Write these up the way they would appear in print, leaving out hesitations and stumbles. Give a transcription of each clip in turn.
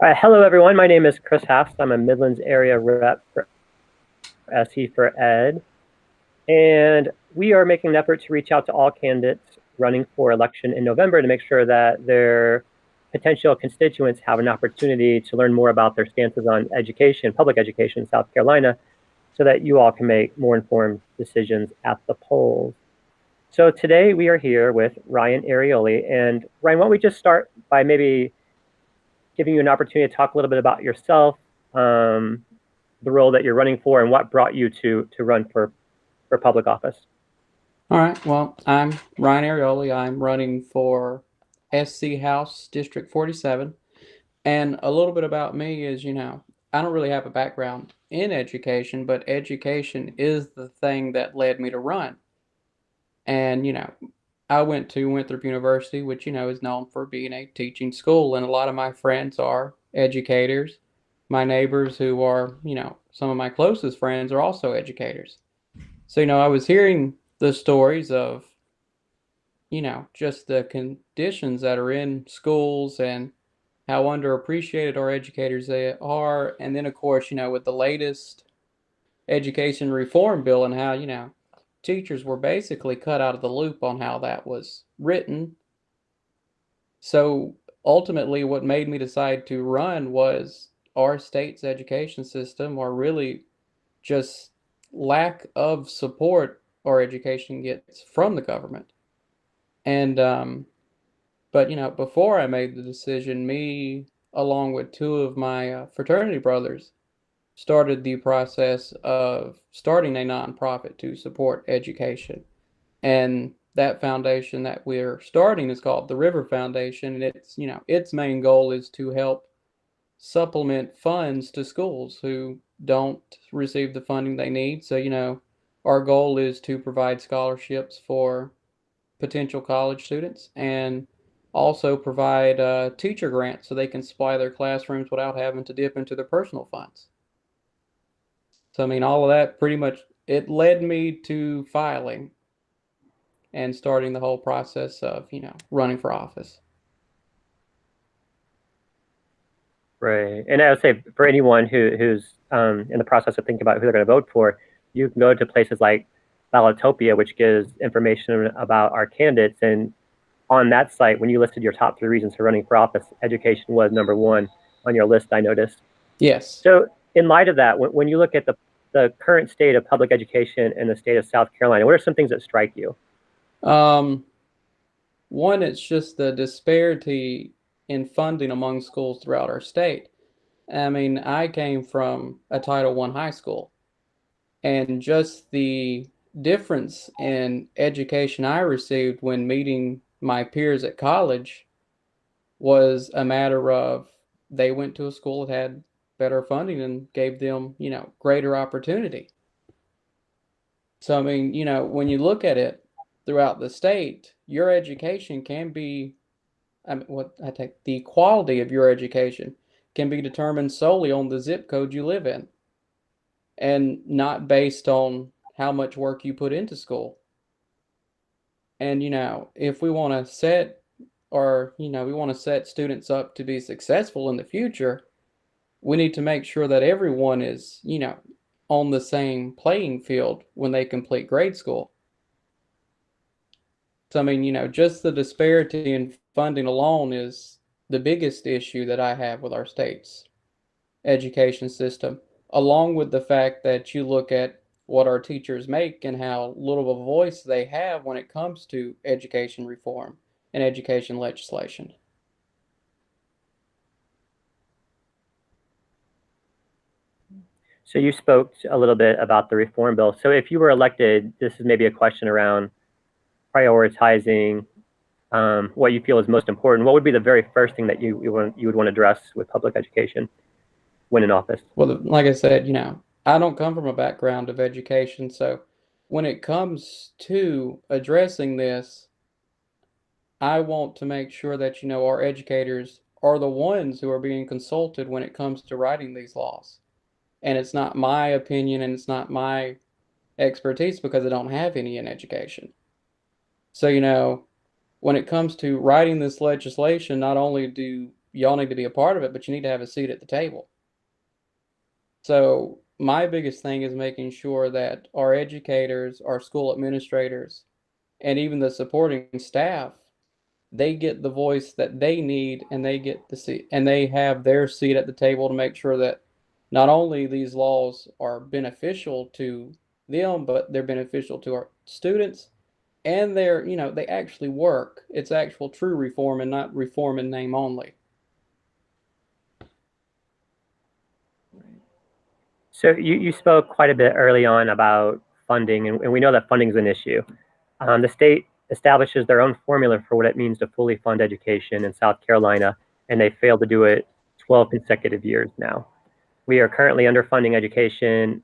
Hello, everyone. My name is Chris Haft. I'm a Midlands area rep for SE for Ed. And we are making an effort to reach out to all candidates running for election in November to make sure that their potential constituents have an opportunity to learn more about their stances on education, public education in South Carolina, so that you all can make more informed decisions at the polls. So today we are here with Ryan Arioli. And Ryan, why don't we just start by maybe giving you an opportunity to talk a little bit about yourself, the role that you're running for, and what brought you to run for public office. All right. Well, I'm Ryan Arioli. I'm running for SC House District 47. And a little bit about me is, I don't really have a background in education, but education is the thing that led me to run. And, I went to Winthrop University, which, is known for being a teaching school. And a lot of my friends are educators. My neighbors, who are, some of my closest friends, are also educators. So, I was hearing the stories of just the conditions that are in schools and how underappreciated our educators they are. And then, of course, with the latest education reform bill and how, teachers were basically cut out of the loop on how that was written. So ultimately, what made me decide to run was our state's education system, or really just lack of support our education gets from the government. And but before I made the decision, me along with two of my fraternity brothers started the process of starting a nonprofit to support education. And that foundation that we're starting is called the River Foundation, and its main goal is to help supplement funds to schools who don't receive the funding they need. So, our goal is to provide scholarships for potential college students and also provide teacher grants so they can supply their classrooms without having to dip into their personal funds. So, I mean, all of that pretty much it led me to filing and starting the whole process of, running for office. Right. And I would say for anyone who's in the process of thinking about who they're going to vote for, you can go to places like Ballotopia, which gives information about our candidates. And on that site, when you listed your top three reasons for running for office, education was number one on your list, I noticed. Yes. So, in light of that, when you look at the current state of public education in the state of South Carolina, what are some things that strike you? Um, One, it's just the disparity in funding among schools throughout our state. I mean, I came from a Title I high school, and just the difference in education I received when meeting my peers at college was a matter of they went to a school that had better funding and gave them, greater opportunity. So, I mean, when you look at it throughout the state, your education can be, I mean, what I take the quality of your education can be determined solely on the zip code you live in and not based on how much work you put into school. And, if we want to set we want to set students up to be successful in the future, we need to make sure that everyone is, on the same playing field when they complete grade school. So, I mean, just the disparity in funding alone is the biggest issue that I have with our state's education system, along with the fact that you look at what our teachers make and how little of a voice they have when it comes to education reform and education legislation. So, you spoke a little bit about the reform bill. So, if you were elected, this is maybe a question around prioritizing what you feel is most important. What would be the very first thing that you would want to address with public education when in office? Well, like I said, I don't come from a background of education, so when it comes to addressing this, I want to make sure that, our educators are the ones who are being consulted when it comes to writing these laws. And it's not my opinion and it's not my expertise because I don't have any in education. So, when it comes to writing this legislation, not only do y'all need to be a part of it, but you need to have a seat at the table. So my biggest thing is making sure that our educators, our school administrators, and even the supporting staff, they get the voice that they need, and they get the seat, and they have their seat at the table to make sure that not only these laws are beneficial to them, but they're beneficial to our students, and they're, they actually work. It's actual true reform and not reform in name only. So you spoke quite a bit early on about funding, and we know that funding is an issue. The state establishes their own formula for what it means to fully fund education in South Carolina, and they failed to do it 12 consecutive years now. We are currently underfunding education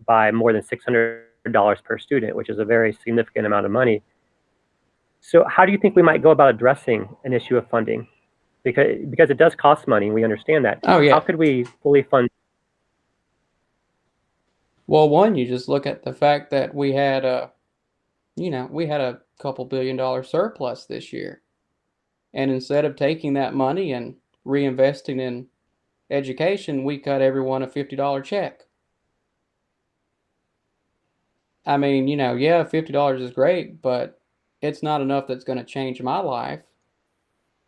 by more than $600 per student, which is a very significant amount of money. So, how do you think we might go about addressing an issue of funding? Because it does cost money, we understand that. Oh How yeah. could we fully fund? Well, one, you just look at the fact that we had a couple $1 billion surplus this year. And instead of taking that money and reinvesting in education, we cut everyone a $50 check. I mean, yeah, $50 is great, but it's not enough that's going to change my life.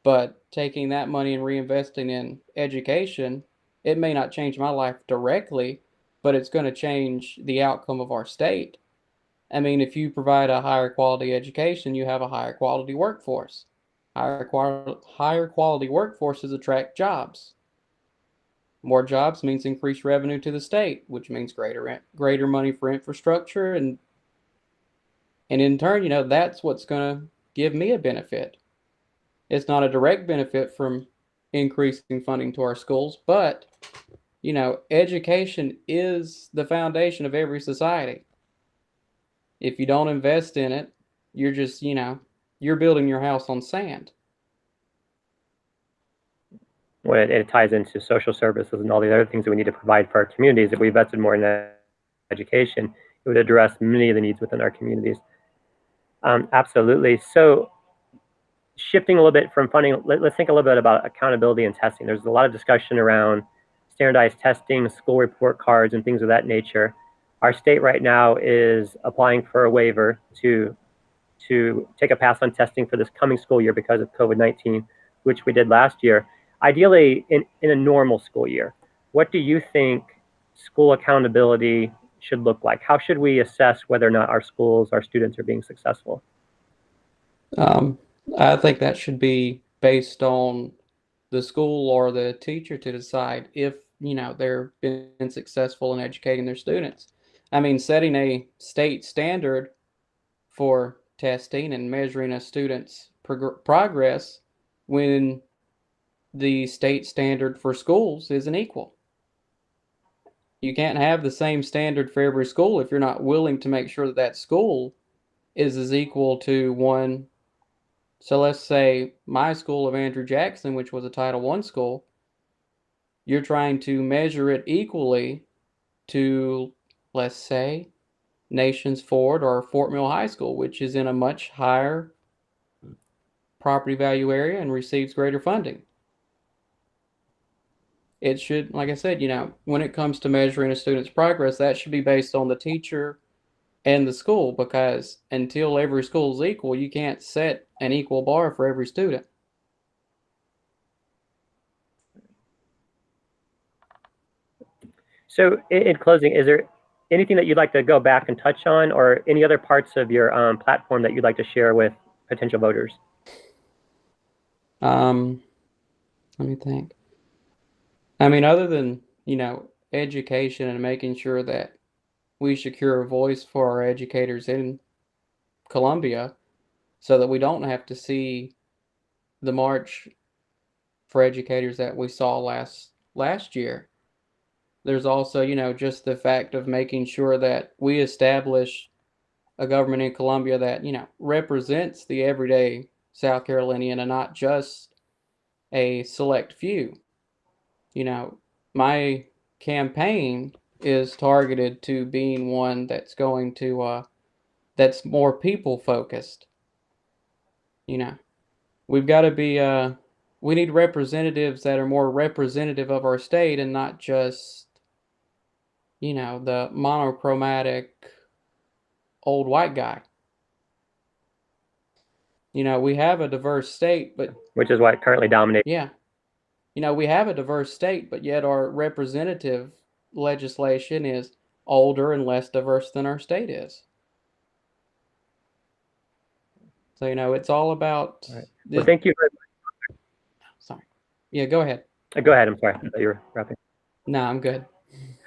But taking that money and reinvesting in education, it may not change my life directly, but it's going to change the outcome of our state. I mean, if you provide a higher quality education, you have a higher quality workforce. Higher quality workforces attract jobs. More jobs means increased revenue to the state, which means greater money for infrastructure, and in turn, that's what's going to give me a benefit. It's not a direct benefit from increasing funding to our schools, but education is the foundation of every society. If you don't invest in it, you're just, you're building your house on sand. When it ties into social services and all the other things that we need to provide for our communities. If we invested more in education, it would address many of the needs within our communities. Absolutely. So, shifting a little bit from funding, us think a little bit about accountability and testing. There's a lot of discussion around standardized testing, school report cards, and things of that nature. Our state right now is applying for a waiver to take a pass on testing for this coming school year because of COVID-19, which we did last year. Ideally, in a normal school year, what do you think school accountability should look like? How should we assess whether or not our schools, our students are being successful? Um, I think that should be based on the school or the teacher to decide if, they're been successful in educating their students. I mean, setting a state standard for testing and measuring a student's progress when the state standard for schools isn't equal. You can't have the same standard for every school if you're not willing to make sure that that school is as equal to one. So let's say my school of Andrew Jackson, which was a Title I school, you're trying to measure it equally to, let's say, Nations Ford or Fort Mill High School, which is in a much higher property value area and receives greater funding. It should, like I said, when it comes to measuring a student's progress, that should be based on the teacher and the school, because until every school is equal, you can't set an equal bar for every student. So, in closing, is there anything that you'd like to go back and touch on, or any other parts of your platform that you'd like to share with potential voters? Um, Let me think. I mean, other than, education and making sure that we secure a voice for our educators in Columbia so that we don't have to see the march for educators that we saw last year. There's also, just the fact of making sure that we establish a government in Columbia that, represents the everyday South Carolinian and not just a select few. You know, my campaign is targeted to being one that's going to that's more people focused. You know, we've got to be we need representatives that are more representative of our state and not just, the monochromatic old white guy. We have a diverse state, but which is what currently dominates. yeah, we have a diverse state, but yet our representative legislation is older and less diverse than our state is. So, it's all about All right. this. Well, thank you very much. Sorry. Yeah, go ahead. Go ahead. I'm sorry. I thought you were wrapping. No, I'm good.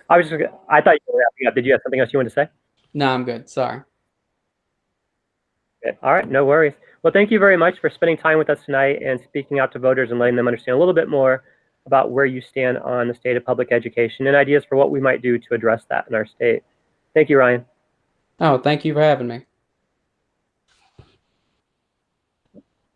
I thought you were wrapping up. Did you have something else you wanted to say? No, I'm good. Sorry. Okay. All right. No worries. Well, thank you very much for spending time with us tonight and speaking out to voters and letting them understand a little bit more about where you stand on the state of public education and ideas for what we might do to address that in our state. Thank you, Ryan. Oh, thank you for having me.